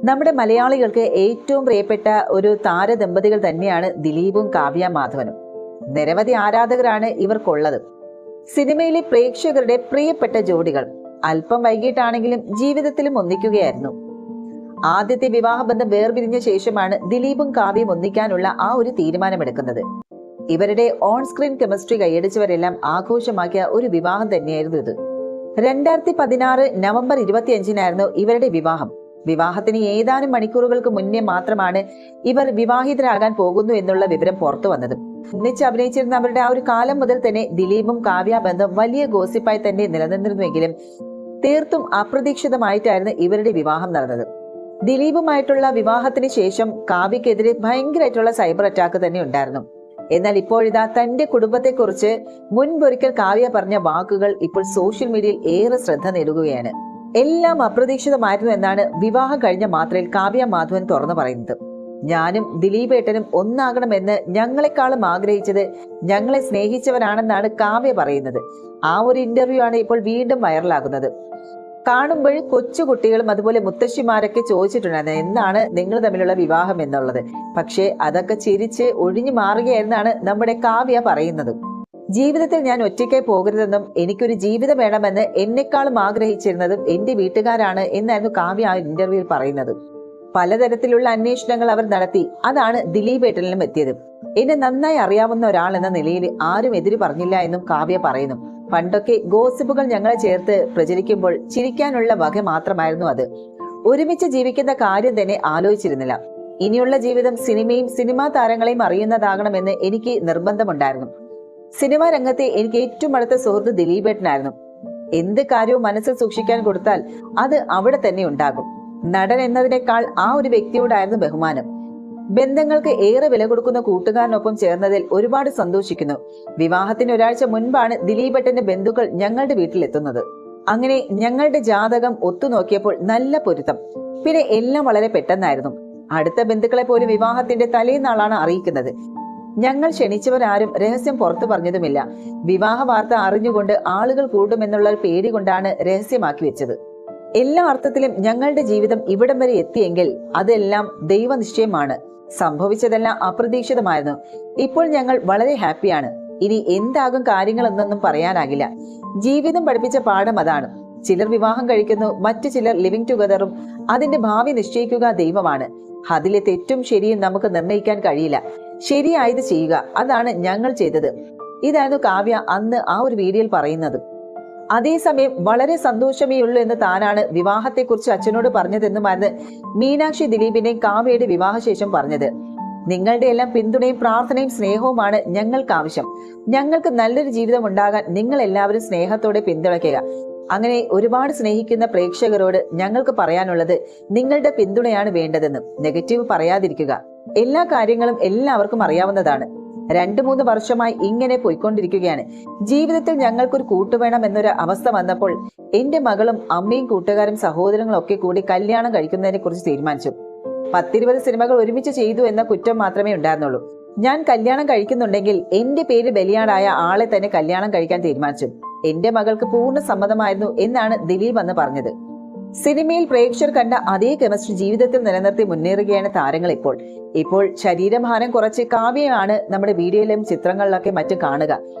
നമ്മുടെ മലയാളികൾക്ക് ഏറ്റവും പ്രിയപ്പെട്ട ഒരു താരദമ്പതികൾ തന്നെയാണ് ദിലീപും കാവ്യ മാധവനും. നിരവധി ആരാധകരാണ് ഇവർക്കുള്ളത്. സിനിമയിലെ പ്രേക്ഷകരുടെ പ്രിയപ്പെട്ട ജോഡികൾ അല്പം വൈകിട്ടാണെങ്കിലും ജീവിതത്തിലും ഒന്നിക്കുകയായിരുന്നു. ആദ്യത്തെ വിവാഹബന്ധം വേർപിരിഞ്ഞ ശേഷമാണ് ദിലീപും കാവ്യയും ഒന്നിക്കാനുള്ള ആ ഒരു തീരുമാനമെടുക്കുന്നത്. ഇവരുടെ ഓൺ സ്ക്രീൻ കെമിസ്ട്രി കൈയടിച്ചവരെല്ലാം ആഘോഷമാക്കിയ ഒരു വിവാഹം തന്നെയായിരുന്നു ഇത്. 2016 നവംബർ 25-നായിരുന്നു ഇവരുടെ വിവാഹം. വിവാഹത്തിന് ഏതാനും മണിക്കൂറുകൾക്ക് മുന്നേ മാത്രമാണ് ഇവർ വിവാഹിതരാകാൻ പോകുന്നു എന്നുള്ള വിവരം പുറത്തു വന്നത്. ഒന്നിച്ച് അഭിനയിച്ചിരുന്ന അവരുടെ ആ ഒരു കാലം മുതൽ തന്നെ ദിലീപും കാവ്യ ബന്ധം വലിയ ഗോസിപ്പായി തന്നെ നിലനിന്നിരുന്നുവെങ്കിലും തീർത്തും അപ്രതീക്ഷിതമായിട്ടായിരുന്നു ഇവരുടെ വിവാഹം നടന്നത്. ദിലീപുമായിട്ടുള്ള വിവാഹത്തിന് ശേഷം കാവ്യക്കെതിരെ ഭയങ്കരമായിട്ടുള്ള സൈബർ അറ്റാക്ക് തന്നെ ഉണ്ടായിരുന്നു. എന്നാൽ ഇപ്പോഴിതാ തന്റെ കുടുംബത്തെക്കുറിച്ച് മുൻപൊരിക്കൽ കാവ്യ പറഞ്ഞ വാക്കുകൾ ഇപ്പോൾ സോഷ്യൽ മീഡിയയിൽ ഏറെ ശ്രദ്ധ നേടുകയാണ്. എല്ലാം അപ്രതീക്ഷിതമായിരുന്നു എന്നാണ് വിവാഹം കഴിഞ്ഞ മാത്രയിൽ കാവ്യ മാധവൻ തുറന്നു പറയുന്നത്. ഞാനും ദിലീപേട്ടനും ഒന്നാകണമെന്ന് ഞങ്ങളെക്കാളും ആഗ്രഹിച്ചത് ഞങ്ങളെ സ്നേഹിച്ചവരാണെന്നാണ് കാവ്യ പറയുന്നത്. ആ ഒരു ഇന്റർവ്യൂ ആണ് ഇപ്പോൾ വീണ്ടും വൈറലാകുന്നത്. കാണുമ്പോൾ കൊച്ചുകുട്ടികളും അതുപോലെ മുത്തശ്ശിമാരൊക്കെ ചോദിച്ചിട്ടുണ്ടായിരുന്നു എന്നാണ് നിങ്ങൾ തമ്മിലുള്ള വിവാഹം എന്നുള്ളത്. പക്ഷേ അതൊക്കെ ചിരിച്ച് ഒഴിഞ്ഞു മാറുകയായിരുന്നാണ് നമ്മുടെ കാവ്യ പറയുന്നത്. ജീവിതത്തിൽ ഞാൻ ഒറ്റയ്ക്കായി പോകരുതെന്നും എനിക്കൊരു ജീവിതം വേണമെന്ന് എന്നെക്കാളും ആഗ്രഹിച്ചിരുന്നതും എന്റെ വീട്ടുകാരാണ് എന്നായിരുന്നു കാവ്യ ആ ഇന്റർവ്യൂവിൽ പറയുന്നത്. പലതരത്തിലുള്ള അന്വേഷണങ്ങൾ അവർ നടത്തി. അതാണ് ദിലീപേട്ടനിലും എത്തിയത്. എന്നെ നന്നായി അറിയാവുന്ന ഒരാൾ എന്ന നിലയിൽ ആരും എതിര് പറഞ്ഞില്ല എന്നും കാവ്യ പറയുന്നു. പണ്ടൊക്കെ ഗോസിപ്പുകൾ ഞങ്ങളെ ചേർത്ത് പ്രചരിക്കുമ്പോൾ ചിരിക്കാനുള്ള വക മാത്രമായിരുന്നു അത്. ഒരുമിച്ച് ജീവിക്കുന്ന കാര്യം തന്നെ ആലോചിച്ചിരുന്നില്ല. ഇനിയുള്ള ജീവിതം സിനിമയും സിനിമാ താരങ്ങളെയും അറിയുന്നതാകണമെന്ന് എനിക്ക് നിർബന്ധമുണ്ടായിരുന്നു. സിനിമാ രംഗത്തെ എനിക്ക് ഏറ്റവും അടുത്ത സുഹൃത്ത് ദിലീപേട്ടനായിരുന്നു. എന്ത് കാര്യവും മനസ്സിൽ സൂക്ഷിക്കാൻ കൊടുത്താൽ അത് അവിടെ തന്നെ ഉണ്ടാകും. നടൻ എന്നതിനേക്കാൾ ആ ഒരു വ്യക്തിയോടായിരുന്നു ബഹുമാനം. ബന്ധങ്ങൾക്ക് ഏറെ വില കൊടുക്കുന്ന കൂട്ടുകാരനൊപ്പം ചേർന്നതിൽ ഒരുപാട് സന്തോഷിക്കുന്നു. വിവാഹത്തിന് ഒരാഴ്ച മുൻപാണ് ദിലീപേട്ടന്റെ ബന്ധുക്കൾ ഞങ്ങളുടെ വീട്ടിലെത്തുന്നത്. അങ്ങനെ ഞങ്ങളുടെ ജാതകം ഒത്തുനോക്കിയപ്പോൾ നല്ല പൊരുത്തം. പിന്നെ എല്ലാം വളരെ പെട്ടെന്നായിരുന്നു. അടുത്ത ബന്ധുക്കളെ പോലും വിവാഹത്തിന്റെ തലേന്നാളാണ് അറിയിക്കുന്നത്. ഞങ്ങൾ ക്ഷണിച്ചവരാരും രഹസ്യം പുറത്തു പറഞ്ഞതുമില്ല. വിവാഹ വാർത്ത അറിഞ്ഞുകൊണ്ട് ആളുകൾ കൂടുമെന്നുള്ള പേടി കൊണ്ടാണ് രഹസ്യമാക്കി വെച്ചത്. എല്ലാ അർത്ഥത്തിലും ഞങ്ങളുടെ ജീവിതം ഇവിടം വരെ എത്തിയെങ്കിൽ അതെല്ലാം ദൈവനിശ്ചയമാണ്. സംഭവിച്ചതെല്ലാം അപ്രതീക്ഷിതമായിരുന്നു. ഇപ്പോൾ ഞങ്ങൾ വളരെ ഹാപ്പിയാണ്. ഇനി എന്താകും കാര്യങ്ങളെന്നൊന്നും പറയാനാകില്ല. ജീവിതം പഠിപ്പിച്ച പാഠം അതാണ്. ചിലർ വിവാഹം കഴിക്കുന്നു, മറ്റു ചിലർ ലിവിങ് ടുഗദറും. അതിന്റെ ഭാവി നിശ്ചയിക്കുക ദൈവമാണ്. അതിലെ തെറ്റും ശരിയും നമുക്ക് നിർണ്ണയിക്കാൻ കഴിയില്ല. ശരിയായത് ചെയ്യുക, അതാണ് ഞങ്ങൾ ചെയ്തത്. ഇതായിരുന്നു കാവ്യ അന്ന് ആ ഒരു വീഡിയോയിൽ പറയുന്നത്. അതേസമയം വളരെ സന്തോഷമേ ഉള്ളൂ എന്ന് താനാണ് വിവാഹത്തെക്കുറിച്ച് അച്ഛനോട് പറഞ്ഞതെന്നുമായിരുന്നു മീനാക്ഷി ദിലീപിന്റെയും കാവ്യയുടെ വിവാഹശേഷം പറഞ്ഞത്. നിങ്ങളുടെ എല്ലാം പിന്തുണയും പ്രാർത്ഥനയും സ്നേഹവുമാണ് ഞങ്ങൾക്ക് ആവശ്യം. ഞങ്ങൾക്ക് നല്ലൊരു ജീവിതം ഉണ്ടാകാൻ നിങ്ങൾ എല്ലാവരും സ്നേഹത്തോടെ പിന്തുണയ്ക്കുക. അങ്ങനെ ഒരുപാട് സ്നേഹിക്കുന്ന പ്രേക്ഷകരോട് ഞങ്ങൾക്ക് പറയാനുള്ളത് നിങ്ങളുടെ പിന്തുണയാണ് വേണ്ടതെന്നും നെഗറ്റീവ് പറയാതിരിക്കുക. എല്ലാ കാര്യങ്ങളും എല്ലാവർക്കും അറിയാവുന്നതാണ്. 2-3 വർഷമായി ഇങ്ങനെ പോയിക്കൊണ്ടിരിക്കുകയാണ്. ജീവിതത്തിൽ ഞങ്ങൾക്കൊരു കൂട്ടുവേണം എന്നൊരു അവസ്ഥ വന്നപ്പോൾ എന്റെ മകളും അമ്മയും കൂട്ടുകാരും സഹോദരങ്ങളും ഒക്കെ കൂടി കല്യാണം കഴിക്കുന്നതിനെ കുറിച്ച് തീരുമാനിച്ചു. 10-20 സിനിമകൾ ഒരുമിച്ച് ചെയ്തു എന്ന കുറ്റം മാത്രമേ ഉണ്ടായിരുന്നുള്ളൂ. ഞാൻ കല്യാണം കഴിക്കുന്നുണ്ടെങ്കിൽ എന്റെ പേര് ബലിയാടായ ആളെ തന്നെ കല്യാണം കഴിക്കാൻ തീരുമാനിച്ചു. എന്റെ മകൾക്ക് പൂർണ്ണ സമ്മതമായിരുന്നു എന്നാണ് ദിലീപ് അന്ന് പറഞ്ഞത്. സിനിമയിൽ പ്രേക്ഷകർ കണ്ട അതേ കെമിസ്ട്രി ജീവിതത്തിൽ നിലനിർത്തി മുന്നേറുകയാണ് താരങ്ങൾ. ഇപ്പോൾ ശരീരഭാരം കുറച്ച് കാവ്യയാണ് നമ്മുടെ വീഡിയോയിലും ചിത്രങ്ങളിലൊക്കെ മറ്റും കാണുക.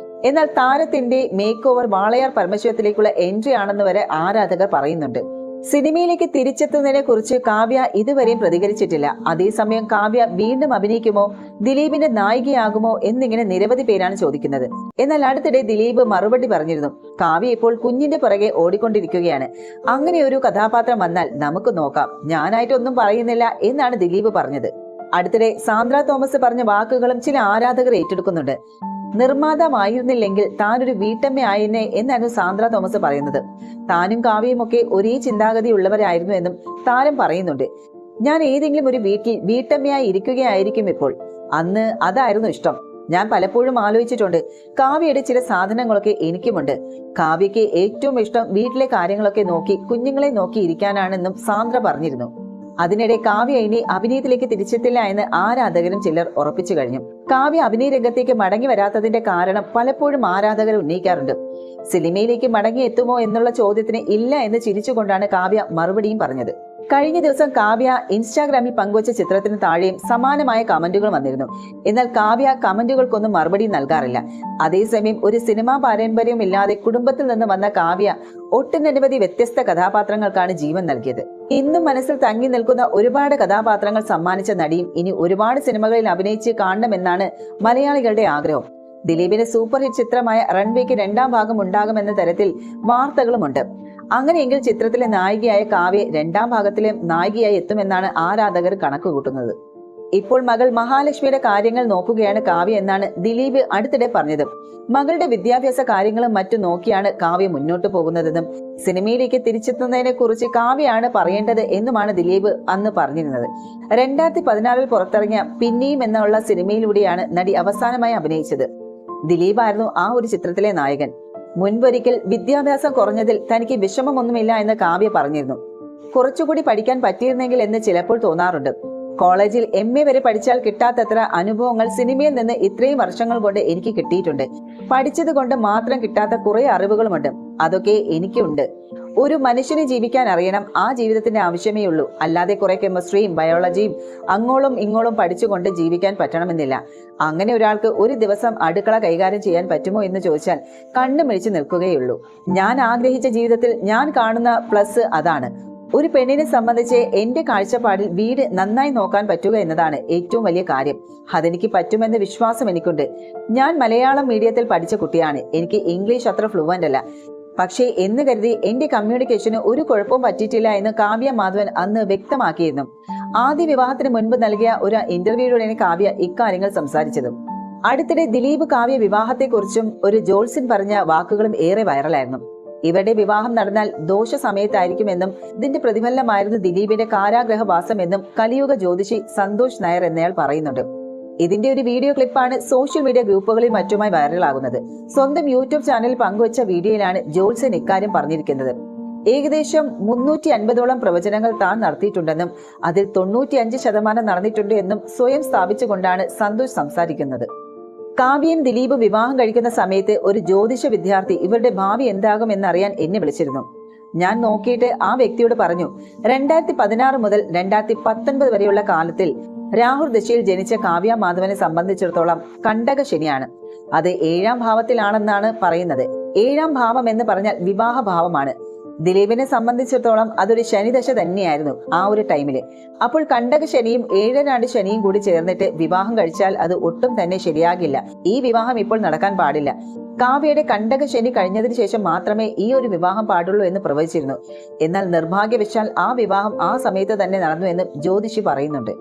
എന്നാൽ താരത്തിന്റെ മേക്ക് ഓവർ വാളയാർ പരമശിവത്തിലേക്കുള്ള എൻട്രി ആണെന്ന് വരെ ആരാധകർ പറയുന്നുണ്ട്. സിനിമയിലേക്ക് തിരിച്ചെത്തുന്നതിനെ കുറിച്ച് കാവ്യ ഇതുവരെയും പ്രതികരിച്ചിട്ടില്ല. അതേസമയം കാവ്യ വീണ്ടും അഭിനയിക്കുമോ, ദിലീപിന്റെ നായികയാകുമോ എന്നിങ്ങനെ നിരവധി പേരാണ് ചോദിക്കുന്നത്. എന്നാൽ അടുത്തിടെ ദിലീപ് മറുപടി പറഞ്ഞിരുന്നു, കാവ്യ ഇപ്പോൾ കുഞ്ഞിന്റെ പുറകെ ഓടിക്കൊണ്ടിരിക്കുകയാണ്. അങ്ങനെ ഒരു കഥാപാത്രം വന്നാൽ നമുക്ക് നോക്കാം, ഞാനായിട്ടൊന്നും പറയുന്നില്ല എന്നാണ് ദിലീപ് പറഞ്ഞത്. അടുത്തിടെ സാന്ദ്ര തോമസ് പറഞ്ഞ വാക്കുകളും ചില ആരാധകർ ഏറ്റെടുക്കുന്നുണ്ട്. നിർമ്മാതാവായിരുന്നില്ലെങ്കിൽ താനൊരു വീട്ടമ്മയായിരുന്നേ എന്നായിരുന്നു സാന്ദ്ര തോമസ് പറയുന്നത്. താനും കാവ്യയും ഒക്കെ ഒരേ ചിന്താഗതി ഉള്ളവരായിരുന്നു എന്നും താരം പറയുന്നുണ്ട്. ഞാൻ ഏതെങ്കിലും ഒരു വീട്ടിൽ വീട്ടമ്മയായി ഇരിക്കുകയായിരിക്കും ഇപ്പോൾ. അന്ന് അതായിരുന്നു ഇഷ്ടം. ഞാൻ പലപ്പോഴും ആലോചിച്ചിട്ടുണ്ട്. കാവ്യയുടെ ചില സാധനങ്ങളൊക്കെ എനിക്കുമുണ്ട്. കാവ്യയ്ക്ക് ഏറ്റവും ഇഷ്ടം വീട്ടിലെ കാര്യങ്ങളൊക്കെ നോക്കി കുഞ്ഞുങ്ങളെ നോക്കി ഇരിക്കാനാണെന്നും സാന്ദ്ര പറഞ്ഞിരുന്നു. അതിനിടെ കാവ്യ ഇനി അഭിനയത്തിലേക്ക് തിരിച്ചെത്തില്ല എന്ന് ആരാധകരും ചിലർ ഉറപ്പിച്ചു കഴിഞ്ഞു. കാവ്യ അഭിനയ രംഗത്തേക്ക് മടങ്ങി വരാത്തതിന്റെ കാരണം പലപ്പോഴും ആരാധകർ ഉന്നയിക്കാറുണ്ട്. സിനിമയിലേക്ക് മടങ്ങി എത്തുമോ എന്നുള്ള ചോദ്യത്തിന് ഇല്ല എന്ന് ചിരിച്ചുകൊണ്ടാണ് കാവ്യ മറുപടിയും പറഞ്ഞത്. കഴിഞ്ഞ ദിവസം കാവ്യ ഇൻസ്റ്റാഗ്രാമിൽ പങ്കുവച്ച ചിത്രത്തിന് താഴെയും സമാനമായ കമന്റുകൾ വന്നിരുന്നു. എന്നാൽ കാവ്യ കമന്റുകൾക്കൊന്നും മറുപടി നൽകാറില്ല. അതേസമയം ഒരു സിനിമാ പാരമ്പര്യമില്ലാതെ കുടുംബത്തിൽ നിന്ന് വന്ന കാവ്യ ഒട്ടനവധി വ്യത്യസ്ത കഥാപാത്രങ്ങൾക്കാണ് ജീവൻ നൽകിയത്. ഇന്നും മനസ്സിൽ തങ്ങി നിൽക്കുന്ന ഒരുപാട് കഥാപാത്രങ്ങൾ സമ്മാനിച്ച നടിയും ഇനി ഒരുപാട് സിനിമകളിൽ അഭിനയിച്ച് കാണണമെന്നാണ് മലയാളികളുടെ ആഗ്രഹം. ദിലീപിന്റെ സൂപ്പർ ഹിറ്റ് ചിത്രമായ റൺവേക്ക് 2ാം ഭാഗം ഉണ്ടാകുമെന്ന തരത്തിൽ വാർത്തകളുമുണ്ട്. അങ്ങനെയെങ്കിൽ ചിത്രത്തിലെ നായികയായ കാവ്യ 2ാം ഭാഗത്തിലെ നായികയായി എത്തുമെന്നാണ് ആരാധകർ കണക്കുകൂട്ടുന്നത്. ഇപ്പോൾ മകൾ മഹാലക്ഷ്മിയുടെ കാര്യങ്ങൾ നോക്കുകയാണ് കാവ്യ എന്നാണ് ദിലീപ് അടുത്തിടെ പറഞ്ഞത്. മകളുടെ വിദ്യാഭ്യാസ കാര്യങ്ങളും മറ്റും നോക്കിയാണ് കാവ്യ മുന്നോട്ട് പോകുന്നതെന്നും സിനിമയിലേക്ക് തിരിച്ചെത്തുന്നതിനെ കുറിച്ച് കാവ്യയാണ് പറയേണ്ടത് എന്നുമാണ് ദിലീപ് അന്ന് പറഞ്ഞിരുന്നത്. 2016 പുറത്തിറങ്ങിയ പിന്നെയും എന്നുള്ള സിനിമയിലൂടെയാണ് നടി അവസാനമായി അഭിനയിച്ചത്. ദിലീപായിരുന്നു ആ ഒരു ചിത്രത്തിലെ നായകൻ. മുൻപൊരിക്കൽ വിദ്യാഭ്യാസം കുറഞ്ഞതിൽ തനിക്ക് വിഷമമൊന്നുമില്ല എന്ന് കാവ്യ പറഞ്ഞിരുന്നു. കുറച്ചുകൂടി പഠിക്കാൻ പറ്റിയിരുന്നെങ്കിൽ എന്ന് ചിലപ്പോൾ തോന്നാറുണ്ട്. കോളേജിൽ MA വരെ പഠിച്ചാൽ കിട്ടാത്തത്ര അനുഭവങ്ങൾ സിനിമയിൽ നിന്ന് ഇത്രയും വർഷങ്ങൾ കൊണ്ട് എനിക്ക് കിട്ടിയിട്ടുണ്ട്. പഠിച്ചത് കൊണ്ട് മാത്രം കിട്ടാത്ത കുറെ അറിവുകളുമുണ്ട്. അതൊക്കെ എനിക്കുണ്ട്. ഒരു മനുഷ്യന് ജീവിക്കാൻ അറിയണം, ആ ജീവിതത്തിന്റെ ആവശ്യമേ ഉള്ളൂ. അല്ലാതെ കുറെ കെമിസ്ട്രിയും ബയോളജിയും അങ്ങോളം ഇങ്ങോളം പഠിച്ചുകൊണ്ട് ജീവിക്കാൻ പറ്റണമെന്നില്ല. അങ്ങനെ ഒരാൾക്ക് ഒരു ദിവസം അടുക്കള കൈകാര്യം ചെയ്യാൻ പറ്റുമോ എന്ന് ചോദിച്ചാൽ കണ്ണു മിഴിച്ചു നിൽക്കുകയുള്ളൂ. ഞാൻ ആഗ്രഹിച്ച ജീവിതത്തിൽ ഞാൻ കാണുന്ന പ്ലസ് അതാണ്. ഒരു പെണ്ണിനെ സംബന്ധിച്ച് എന്റെ കാഴ്ചപ്പാടിൽ വീട് നന്നായി നോക്കാൻ പറ്റുക എന്നതാണ് ഏറ്റവും വലിയ കാര്യം. അതെനിക്ക് പറ്റുമെന്ന വിശ്വാസം എനിക്കുണ്ട്. ഞാൻ മലയാളം മീഡിയത്തിൽ പഠിച്ച കുട്ടിയാണ്. എനിക്ക് ഇംഗ്ലീഷ് അത്ര ഫ്ലുവന്റ് അല്ല. പക്ഷേ എന്ന് കരുതി എന്റെ കമ്മ്യൂണിക്കേഷന് ഒരു കുഴപ്പവും പറ്റിയിട്ടില്ല എന്ന് കാവ്യ മാധവൻ അന്ന് വ്യക്തമാക്കിയിരുന്നു. ആദ്യ വിവാഹത്തിന് മുൻപ് നൽകിയ ഒരു ഇന്റർവ്യൂയിലൂടെയാണ് കാവ്യ ഇക്കാര്യങ്ങൾ സംസാരിച്ചത്. അടുത്തിടെ ദിലീപ് കാവ്യ വിവാഹത്തെക്കുറിച്ചും ഒരു ജോത്സ്യൻ പറഞ്ഞ വാക്കുകളും ഏറെ വൈറലായിരുന്നു. ഇവരുടെ വിവാഹം നടന്നാൽ ദോഷ സമയത്തായിരിക്കുമെന്നും ഇതിന്റെ പ്രതിഫലനമായിരുന്നു ദിലീപിന്റെ കാരാഗ്രഹവാസം എന്നും കലിയുഗ ജ്യോതിഷി സന്തോഷ് നായർ എന്നയാൾ പറയുന്നുണ്ട്. ഇതിന്റെ ഒരു വീഡിയോ ക്ലിപ്പാണ് സോഷ്യൽ മീഡിയ ഗ്രൂപ്പുകളിൽ മറ്റുമായി വൈറലാകുന്നത്. സ്വന്തം യൂട്യൂബ് ചാനലിൽ പങ്കുവച്ച വീഡിയോയിലാണ് ജോത്സ്യൻ ഇക്കാര്യം പറഞ്ഞിരിക്കുന്നത്. ഏകദേശം 350ഓളം പ്രവചനങ്ങൾ താൻ നടത്തിയിട്ടുണ്ടെന്നും അതിൽ 95% നടന്നിട്ടുണ്ട് എന്നും സ്വയം സ്ഥാപിച്ചുകൊണ്ടാണ് സന്തോഷ് സംസാരിക്കുന്നത്. കാവ്യയും ദിലീപും വിവാഹം കഴിക്കുന്ന സമയത്ത് ഒരു ജ്യോതിഷ വിദ്യാർത്ഥി ഇവരുടെ ഭാവി എന്താകും എന്നറിയാൻ എന്നെ വിളിച്ചിരുന്നു. ഞാൻ നോക്കിയിട്ട് ആ വ്യക്തിയോട് പറഞ്ഞു, 2016 മുതൽ 2019 വരെയുള്ള കാലത്തിൽ രാഹുൽ ദശയിൽ ജനിച്ച കാവ്യ മാധവനെ സംബന്ധിച്ചിടത്തോളം കണ്ടക ശനിയാണ്. അത് 7ാം ഭാവത്തിലാണെന്നാണ് പറയുന്നത്. 7ാം ഭാവം എന്ന് പറഞ്ഞാൽ വിവാഹ ഭാവമാണ്. ദിലീപിനെ സംബന്ധിച്ചിടത്തോളം അതൊരു ശനിദശ തന്നെയായിരുന്നു ആ ഒരു ടൈമില്. അപ്പോൾ കണ്ടക ശനിയും 7ാണ്ട് ശനിയും കൂടി ചേർന്നിട്ട് വിവാഹം കഴിച്ചാൽ അത് ഒട്ടും തന്നെ ശരിയാകില്ല. ഈ വിവാഹം ഇപ്പോൾ നടക്കാൻ പാടില്ല. കാവ്യയുടെ കണ്ടക ശനി കഴിഞ്ഞതിന് ശേഷം മാത്രമേ ഈ ഒരു വിവാഹം പാടുള്ളൂ എന്ന് പ്രവചിച്ചിരുന്നു. എന്നാൽ നിർഭാഗ്യവശാൽ ആ വിവാഹം ആ സമയത്ത് തന്നെ നടന്നു എന്ന് ജ്യോതിഷി പറയുന്നുണ്ട്.